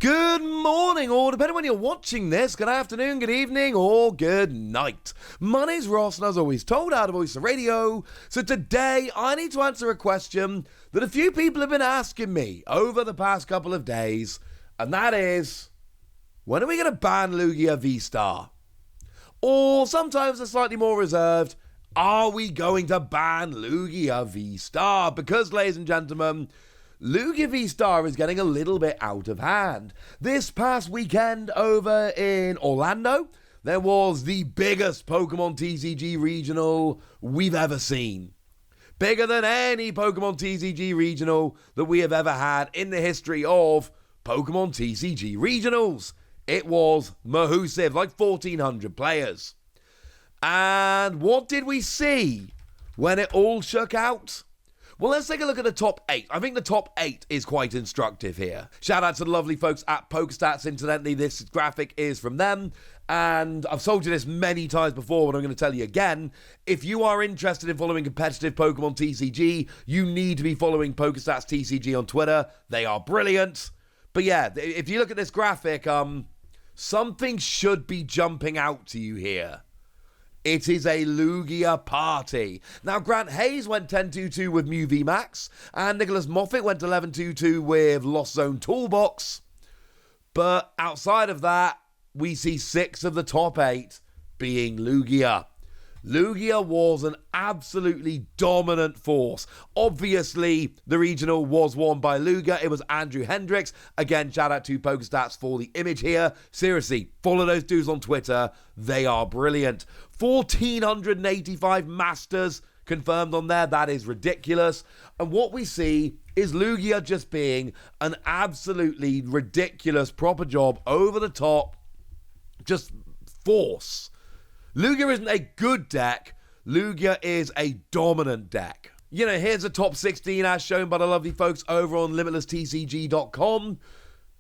Good morning, or depending when you're watching this, good afternoon, good evening, or good night. My name's Ross, and as always, told how to voice the radio. So today, I need to answer a question that a few people have been asking me over the past couple of days, and that is, when are we going to ban Lugia VSTAR? Or sometimes they're slightly more reserved, are we going to ban Lugia VSTAR? Because, ladies and gentlemen, Lugia VSTAR is getting a little bit out of hand. This past weekend over in Orlando, there was the biggest Pokemon TCG regional we've ever seen. Bigger than any Pokemon TCG regional that we have ever had in the history of Pokemon TCG regionals. It was massive, like 1,400 players. And what did we see when it all shook out? Well, let's take a look at the top 8. I think the top 8 is quite instructive here. Shout out to the lovely folks at Pokestats. Incidentally, this graphic is from them. And I've told you this many times before, but I'm going to tell you again. If you are interested in following competitive Pokemon TCG, you need to be following Pokestats TCG on Twitter. They are brilliant. But yeah, if you look at this graphic, something should be jumping out to you here. It is a Lugia party. Now, Grant Hayes went 10-2-2 with Mew VMAX, and Nicholas Moffat went 11-2-2 with Lost Zone Toolbox. But outside of that, we see 6 of the top 8 being Lugia. Lugia was an absolutely dominant force. Obviously, the regional was won by Lugia. It was Andrew Hendricks. Again, shout out to Pokestats for the image here. Seriously, follow those dudes on Twitter. They are brilliant. 1,485 Masters confirmed on there. That is ridiculous. And what we see is Lugia just being an absolutely ridiculous proper job, over the top, just force. Lugia isn't a good deck. Lugia is a dominant deck. You know, here's the top 16 as shown by the lovely folks over on LimitlessTCG.com.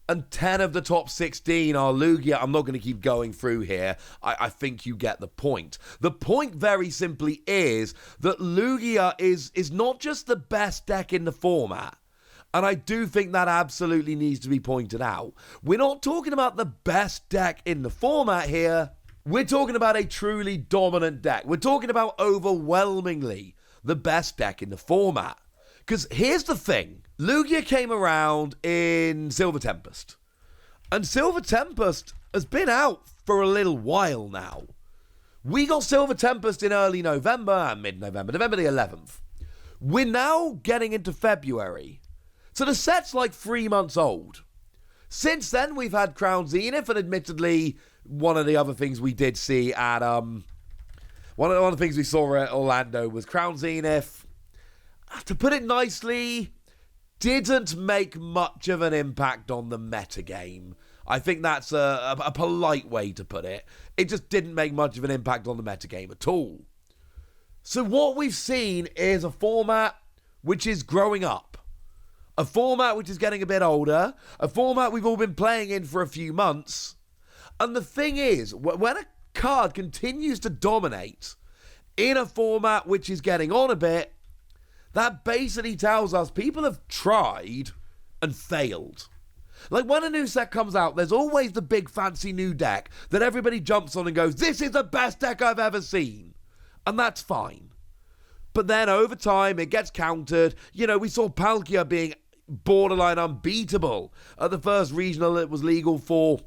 And 10 of the top 16 are Lugia. I'm not going to keep going through here. I think you get the point. The point very simply is that Lugia is not just the best deck in the format. And I do think that absolutely needs to be pointed out. We're not talking about the best deck in the format here. We're talking about a truly dominant deck. We're talking about overwhelmingly the best deck in the format. Because here's the thing. Lugia came around in Silver Tempest. And Silver Tempest has been out for a little while now. We got Silver Tempest in early November and mid-November, November the 11th. We're now getting into February. So the set's like 3 months old. Since then, we've had Crown Zenith, and admittedly, one of the other things we did see at, one of the things we saw at Orlando was Crown Zenith, to put it nicely, didn't make much of an impact on the metagame. I think that's a polite way to put it. It just didn't make much of an impact on the metagame at all. So what we've seen is a format which is growing up. A format which is getting a bit older. A format we've all been playing in for a few months. And the thing is, when a card continues to dominate in a format which is getting on a bit, that basically tells us people have tried and failed. Like when a new set comes out, there's always the big fancy new deck that everybody jumps on and goes, this is the best deck I've ever seen. And that's fine. But then over time, it gets countered. You know, we saw Palkia being borderline unbeatable at the first regional it was legal for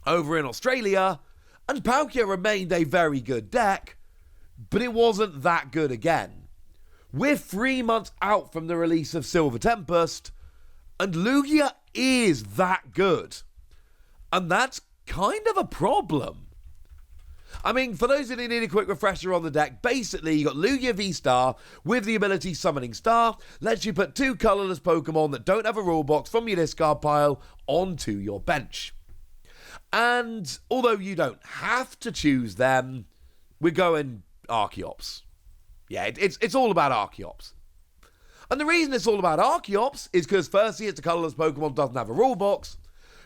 over in Australia. And Palkia remained a very good deck, but it wasn't that good again. We're 3 months out from the release of Silver Tempest, and Lugia is that good. And that's kind of a problem. I mean, for those who need a quick refresher on the deck, basically you got Lugia VSTAR with the ability Summoning Star, lets you put 2 colourless Pokemon that don't have a rule box from your discard pile onto your bench. And although you don't have to choose them, we're going Archeops. Yeah, it's all about Archeops. And the reason it's all about Archeops is because firstly, it's a colourless Pokemon, doesn't have a rule box,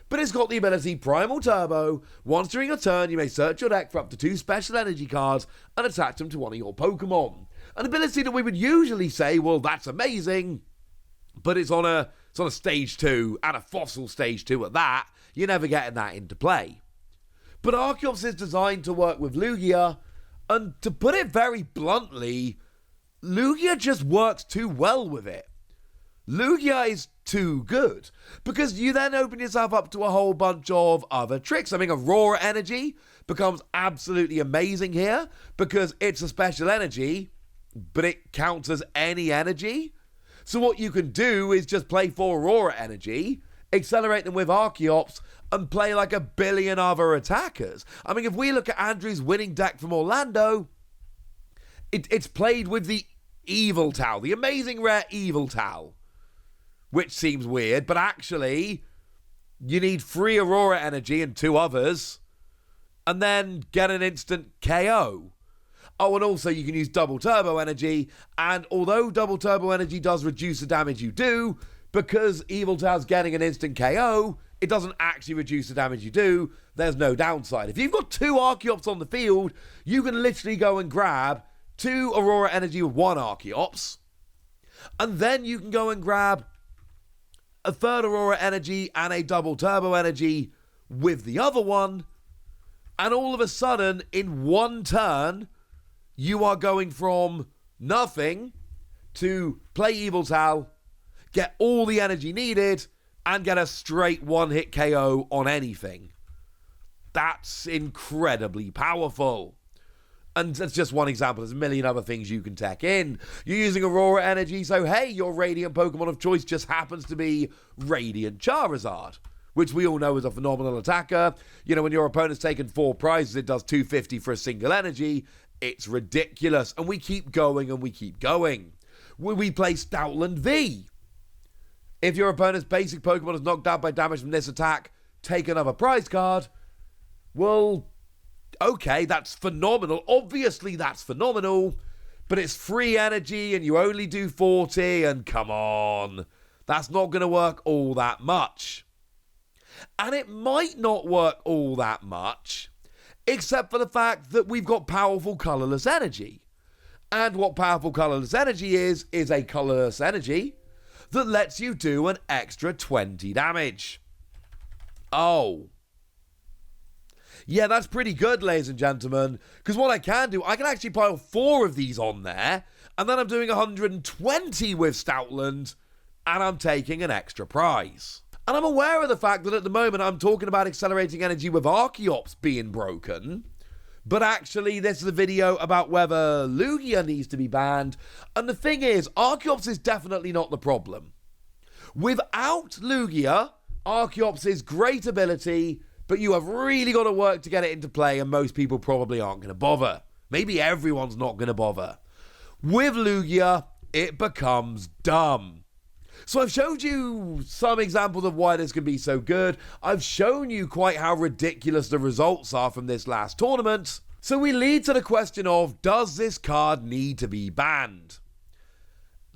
but it's got the ability Primal Turbo. Once during a turn, you may search your deck for up to 2 special energy cards and attach them to one of your Pokemon. An ability that we would usually say, well, that's amazing, but it's on a sort of stage 2 and a fossil stage 2 at that, you're never getting that into play. But Archeops is designed to work with Lugia, and to put it very bluntly, Lugia just works too well with it. Lugia is too good, because you then open yourself up to a whole bunch of other tricks. I mean, Aurora Energy becomes absolutely amazing here, because it's a special energy, but it counts as any energy. So what you can do is just play 4 Aurora Energy, accelerate them with Archeops, and play like a billion other attackers. I mean, if we look at Andrew's winning deck from Orlando, it's played with the Evil Towel, the amazing rare Evil Towel, which seems weird, but actually, you need 3 Aurora Energy and 2 others, and then get an instant KO. Oh, and also you can use double turbo energy, and although double turbo energy does reduce the damage you do, because Evil Towel's getting an instant KO, it doesn't actually reduce the damage you do. There's no downside. If you've got 2 Archeops on the field, you can literally go and grab 2 Aurora Energy with 1 Archeops, and then you can go and grab a 3rd Aurora Energy and a double turbo energy with the other one, and all of a sudden, in one turn, you are going from nothing to play Evil Towel, get all the energy needed, and get a straight one-hit KO on anything. That's incredibly powerful. And that's just one example. There's a million other things you can tech in. You're using Aurora Energy, so hey, your Radiant Pokemon of choice just happens to be Radiant Charizard, which we all know is a phenomenal attacker. You know, when your opponent's taken 4 prizes, it does 250 for a single energy. It's ridiculous. And we keep going and we keep going. We play Stoutland V. If your opponent's basic Pokemon is knocked out by damage from this attack, take another prize card. Well, okay, that's phenomenal. Obviously, that's phenomenal. But it's free energy and you only do 40. And come on, that's not going to work all that much. And it might not work all that much, except for the fact that we've got powerful colorless energy. And what powerful colorless energy is a colorless energy that lets you do an extra 20 damage. Oh. Yeah, that's pretty good, ladies and gentlemen, because what I can do, I can actually pile 4 of these on there, and then I'm doing 120 with Stoutland, and I'm taking an extra prize. And I'm aware of the fact that at the moment I'm talking about accelerating energy with Archeops being broken, but actually this is a video about whether Lugia needs to be banned, and the thing is, Archeops is definitely not the problem. Without Lugia, Archeops is great ability, but you have really got to work to get it into play, and most people probably aren't going to bother. Maybe everyone's not going to bother. With Lugia, it becomes dumb. So I've showed you some examples of why this can be so good. I've shown you quite how ridiculous the results are from this last tournament. So we lead to the question of, does this card need to be banned?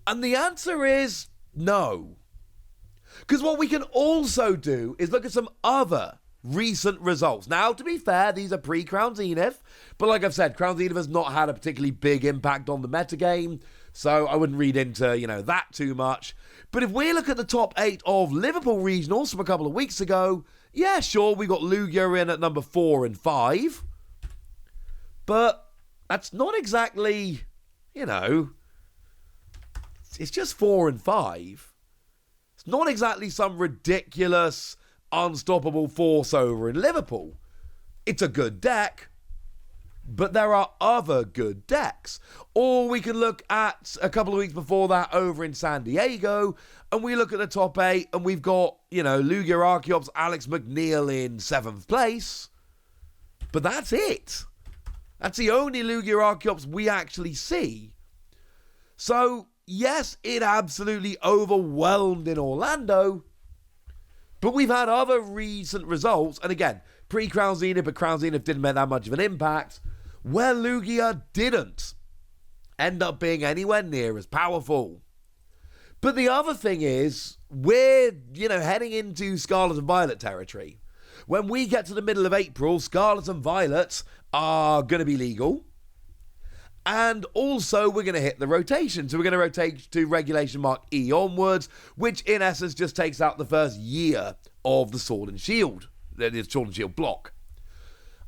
And the answer is no. Because what we can also do is look at some other recent results. Now, to be fair, these are pre-Crown Zenith, but like I've said, Crown Zenith has not had a particularly big impact on the metagame, so I wouldn't read into, that too much. But if we look at the top 8 of Liverpool regionals from a couple of weeks ago, yeah, sure, we got Lugia in at number 4 and 5, but that's not exactly, it's just 4 and 5. It's not exactly some ridiculous, unstoppable force over in Liverpool. It's a good deck, but there are other good decks. Or we can look at a couple of weeks before that over in San Diego, and we look at the top 8, and we've got, Lugia Archeops, Alex McNeil in 7th place. But that's it. That's the only Lugia Archeops we actually see. So, yes, it absolutely overwhelmed in Orlando, but we've had other recent results, and again, pre-Crown Zenith, but Crown Zenith didn't make that much of an impact, where Lugia didn't end up being anywhere near as powerful. But the other thing is, we're, heading into Scarlet and Violet territory. When we get to the middle of April, Scarlet and Violet are going to be legal. And also, we're going to hit the rotation. So we're going to rotate to Regulation Mark E onwards, which in essence just takes out the first year of the Sword and Shield. The Sword and Shield block.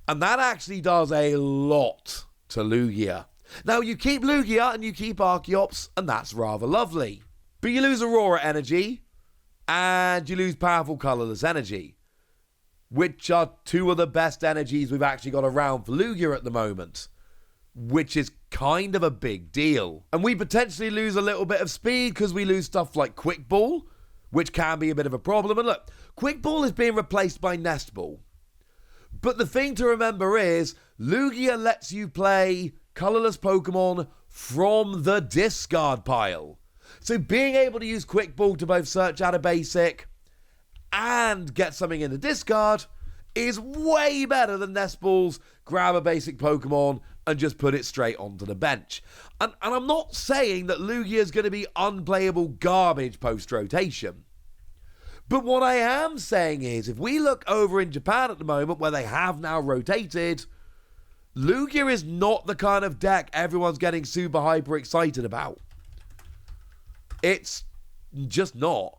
And that actually does a lot to Lugia. Now, you keep Lugia and you keep Archeops, and that's rather lovely. But you lose Aurora Energy, and you lose Powerful Colorless Energy, which are two of the best energies we've actually got around for Lugia at the moment, which is kind of a big deal. And we potentially lose a little bit of speed because we lose stuff like Quickball, which can be a bit of a problem. And look, Quickball is being replaced by Nest Ball. But the thing to remember is, Lugia lets you play colorless Pokemon from the discard pile. So being able to use Quickball to both search out a basic and get something in the discard is way better than Nest Ball's grab a basic Pokemon and just put it straight onto the bench. And I'm not saying that Lugia is going to be unplayable garbage post-rotation. But what I am saying is, if we look over in Japan at the moment, where they have now rotated, Lugia is not the kind of deck everyone's getting super hyper excited about. It's just not.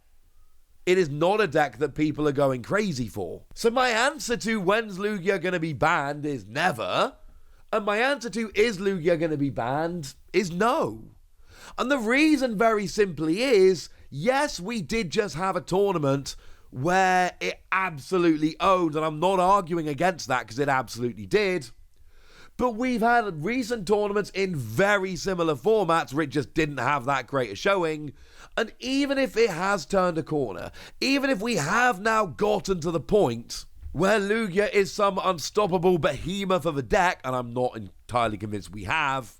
It is not a deck that people are going crazy for. So my answer to when's Lugia going to be banned is never. And my answer to is Lugia going to be banned is no. And the reason very simply is, yes, we did just have a tournament where it absolutely owned, and I'm not arguing against that because it absolutely did. But we've had recent tournaments in very similar formats where it just didn't have that great a showing. And even if it has turned a corner, even if we have now gotten to the point where Lugia is some unstoppable behemoth of a deck, and I'm not entirely convinced we have,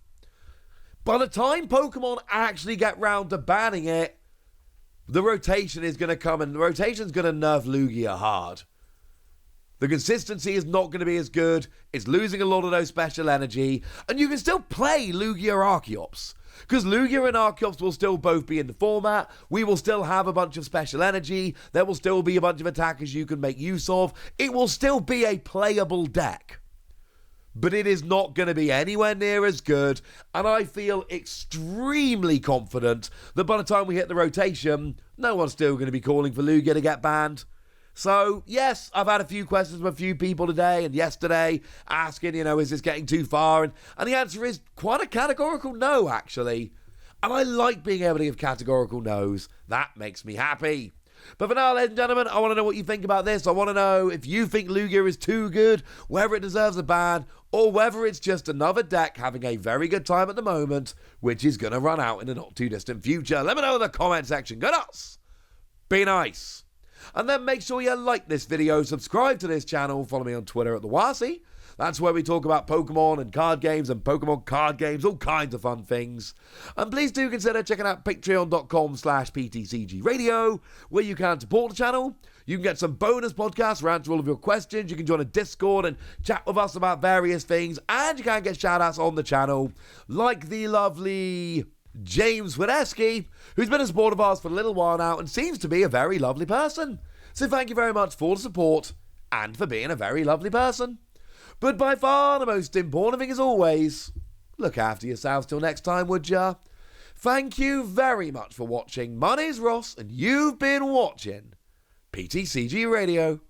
by the time Pokemon actually get round to banning it, the rotation is going to come, and the rotation is going to nerf Lugia hard. The consistency is not going to be as good. It's losing a lot of those special energy. And you can still play Lugia Archeops, because Lugia and Archeops will still both be in the format. We will still have a bunch of special energy. There will still be a bunch of attackers you can make use of. It will still be a playable deck. But it is not going to be anywhere near as good. And I feel extremely confident that by the time we hit the rotation, no one's still going to be calling for Lugia to get banned. So, yes, I've had a few questions from a few people today and yesterday asking, is this getting too far? And the answer is quite a categorical no, actually. And I like being able to give categorical no's. That makes me happy. But for now, ladies and gentlemen, I want to know what you think about this. I want to know if you think Lugia is too good, whether it deserves a ban, or whether it's just another deck having a very good time at the moment, which is going to run out in the not too distant future. Let me know in the comment section. Go nuts! Be nice! And then make sure you like this video, subscribe to this channel, follow me on Twitter at @TheWasi. That's where we talk about Pokemon and card games and Pokemon card games, all kinds of fun things. And please do consider checking out patreon.com/PTCG where you can support the channel. You can get some bonus podcasts where I answer all of your questions. You can join a Discord and chat with us about various things. And you can get shout-outs on the channel, like the lovely James Wiedeski, who's been a supporter of ours for a little while now and seems to be a very lovely person. So thank you very much for the support and for being a very lovely person. But by far the most important thing as always, look after yourselves till next time, would ya? Thank you very much for watching. My name's Ross and you've been watching PTCG Radio.